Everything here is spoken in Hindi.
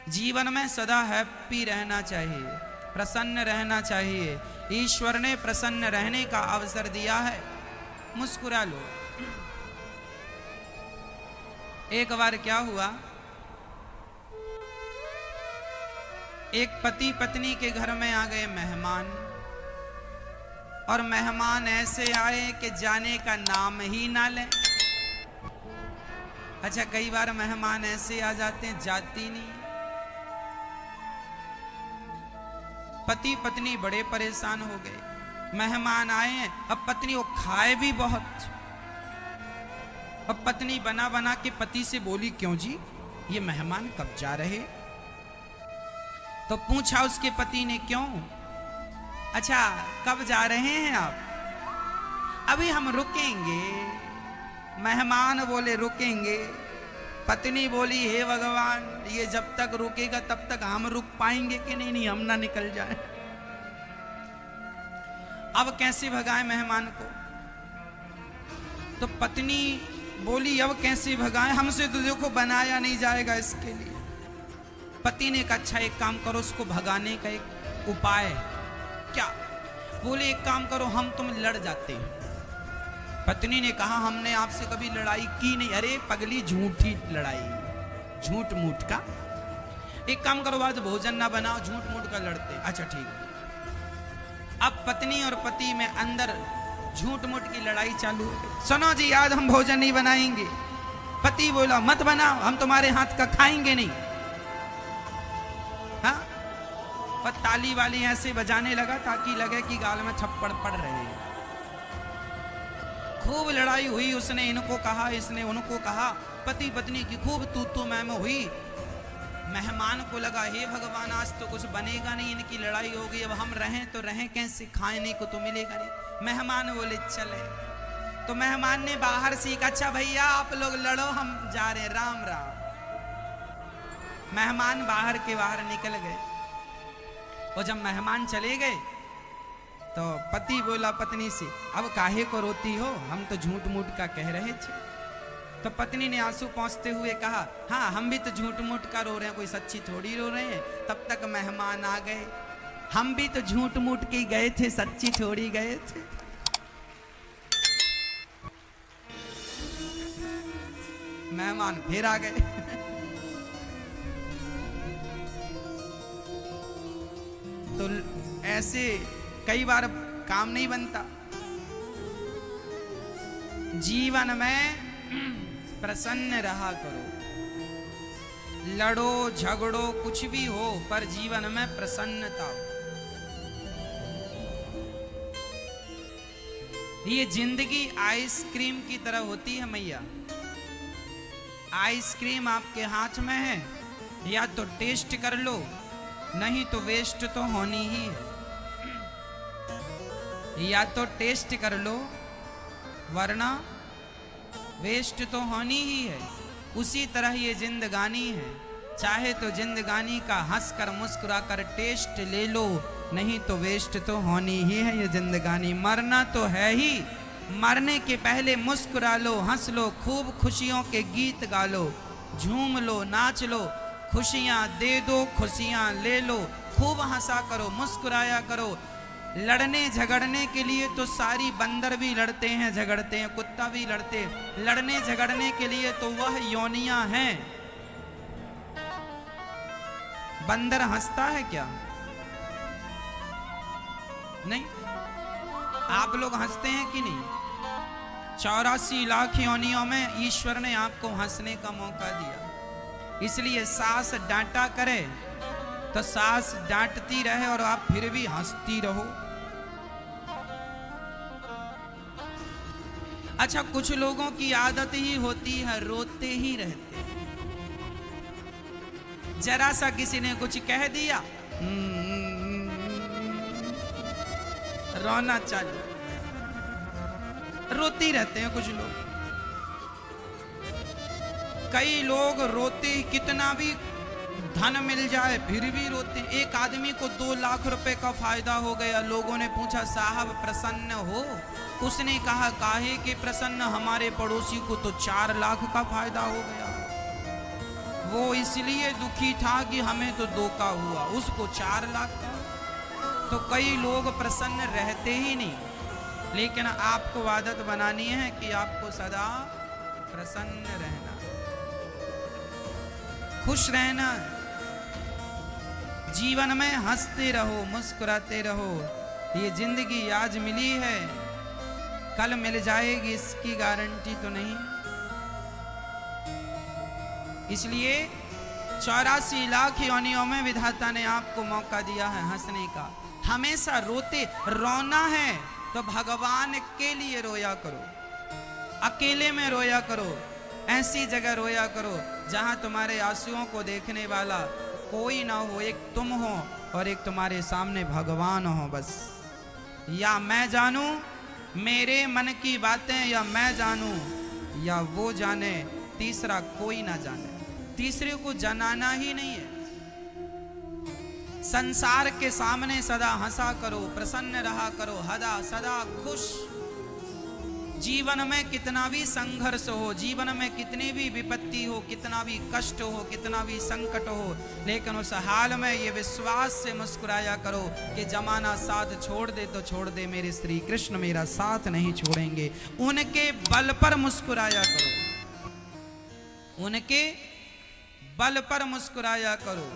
जीवन में सदा हैप्पी रहना चाहिए, प्रसन्न रहना चाहिए। ईश्वर ने प्रसन्न रहने का अवसर दिया है, मुस्कुरा लो। एक बार क्या हुआ, एक पति पत्नी के घर में आ गए मेहमान, और मेहमान ऐसे आए कि जाने का नाम ही ना लें। अच्छा, कई बार मेहमान ऐसे आ जाते हैं जाती नहीं। पति पत्नी बड़े परेशान हो गए, मेहमान आए हैं। अब पत्नी वो खाए भी बहुत, अब पत्नी बना बना के पति से बोली, क्यों जी ये मेहमान कब जा रहे? तो पूछा उसके पति ने, क्यों? अच्छा, कब जा रहे हैं आप? अभी हम रुकेंगे। मेहमान बोले रुकेंगे। पत्नी बोली, हे भगवान, ये जब तक रुकेगा तब तक हम रुक पाएंगे कि नहीं? नहीं, हम ना निकल जाए। अब कैसे भगाए मेहमान को? तो पत्नी बोली, अब कैसे भगाए, हमसे तो देखो बनाया नहीं जाएगा इसके लिए। पति ने कहा, अच्छा एक काम करो, उसको भगाने का एक उपाय। क्या? बोले, एक काम करो, हम तुम लड़ जाते हैं। पत्नी ने कहा, हमने आपसे कभी लड़ाई की नहीं। अरे पगली, झूठी लड़ाई, झूठ मूठ का। एक काम करो, आज भोजन ना बनाओ, झूठ मूठ का लड़ते। अच्छा ठीक। अब पत्नी और पति में अंदर झूठ मूठ की लड़ाई चालू हो गई। सुनो जी, आज हम भोजन नहीं बनाएंगे। पति बोला, मत बनाओ, हम तुम्हारे हाथ का खाएंगे नहीं। हाँ, पर ताली वाली ऐसे बजाने लगा ताकि लगे कि गाल में थप्पड़ पड़ रहे हैं। खूब लड़ाई हुई, उसने इनको कहा, इसने उनको कहा, पति पत्नी की खूब तू मैं हुई। मेहमान को लगा, हे भगवान, आज तो कुछ बनेगा नहीं, इनकी लड़ाई हो गई, अब हम रहें तो रहें कैसे, खाने को तो मिलेगा नहीं। मेहमान बोले चले। तो मेहमान ने बाहर से कहा, अच्छा भैया आप लोग लड़ो, हम जा रहे हैं, राम राम। मेहमान बाहर के बाहर निकल गए। और जब मेहमान चले गए तो पति बोला पत्नी से, अब काहे को रोती हो, हम तो झूठ मूठ का कह रहे थे। तो पत्नी ने आंसू पोंछते हुए कहा, हाँ हम भी तो झूठ मूठ का रो रहे हैं, कोई सच्ची थोड़ी रो रहे हैं। तब तक मेहमान आ गए, हम भी तो झूठ मूठ के गए थे, सच्ची थोड़ी गए थे। मेहमान फिर आ गए। तो ऐसे कई बार काम नहीं बनता। जीवन में प्रसन्न रहा करो, लड़ो झगड़ो कुछ भी हो, पर जीवन में प्रसन्नता हो। ये जिंदगी आइसक्रीम की तरह होती है मैया। आइसक्रीम आपके हाथ में है, या तो टेस्ट कर लो, नहीं तो वेस्ट तो होनी ही है। या तो टेस्ट कर लो, वरना वेस्ट तो होनी ही है। उसी तरह ये जिंदगानी है, चाहे तो जिंदगानी का हंस कर मुस्कुरा कर टेस्ट ले लो, नहीं तो वेस्ट तो होनी ही है ये जिंदगानी। मरना तो है ही, मरने के पहले मुस्कुरा लो, हंस लो, खूब खुशियों के गीत गा लो, झूम लो, नाच लो, खुशियां दे दो, खुशियां ले लो, खूब हंसा करो, मुस्कुराया करो। लड़ने झगड़ने के लिए तो सारी बंदर भी लड़ते हैं, झगड़ते हैं, कुत्ता भी लड़ते। लड़ने झगड़ने के लिए तो वह योनियां हैं। बंदर हंसता है क्या? नहीं। आप लोग हंसते हैं कि नहीं? 84 लाख योनियों में ईश्वर ने आपको हंसने का मौका दिया। इसलिए सास डांटा करे तो सास डांटती रहे और आप फिर भी हंसती रहो। अच्छा, कुछ लोगों की आदत ही होती है रोते ही रहते। जरा सा किसी ने कुछ कह दिया, रोना चालू, रोती रहते हैं कुछ लोग। कई लोग रोते, कितना भी धन मिल जाए फिर भी रोते। एक आदमी को 2 लाख रुपए का फायदा हो गया। लोगों ने पूछा, साहब प्रसन्न हो? उसने कहा, काहे के प्रसन्न, हमारे पड़ोसी को तो 4 लाख का फायदा हो गया। वो इसलिए दुखी था कि हमें तो धोखा हुआ, उसको 4 लाख का। तो कई लोग प्रसन्न रहते ही नहीं, लेकिन आपको आदत बनानी है कि आपको सदा प्रसन्न रहना, खुश रहना, जीवन में हंसते रहो, मुस्कुराते रहो। ये जिंदगी आज मिली है, कल मिल जाएगी इसकी गारंटी तो नहीं। इसलिए 84 लाख योनियों में विधाता ने आपको मौका दिया है हंसने का। हमेशा रोते रोना है तो भगवान के लिए रोया करो, अकेले में रोया करो, ऐसी जगह रोया करो जहां तुम्हारे आंसुओं को देखने वाला कोई ना हो, एक तुम हो और एक तुम्हारे सामने भगवान हो। बस या मैं जानूं मेरे मन की बातें, या मैं जानूं या वो जाने, तीसरा कोई ना जाने। तीसरे को जनाना ही नहीं है। संसार के सामने सदा हंसा करो, प्रसन्न रहा करो, सदा खुश। जीवन में कितना भी संघर्ष हो, जीवन में कितनी भी विपत्ति हो, कितना भी कष्ट हो, कितना भी संकट हो, लेकिन उस हाल में ये विश्वास से मुस्कुराया करो कि जमाना साथ छोड़ दे तो छोड़ दे, मेरे श्री कृष्ण मेरा साथ नहीं छोड़ेंगे। उनके बल पर मुस्कुराया करो, उनके बल पर मुस्कुराया करो।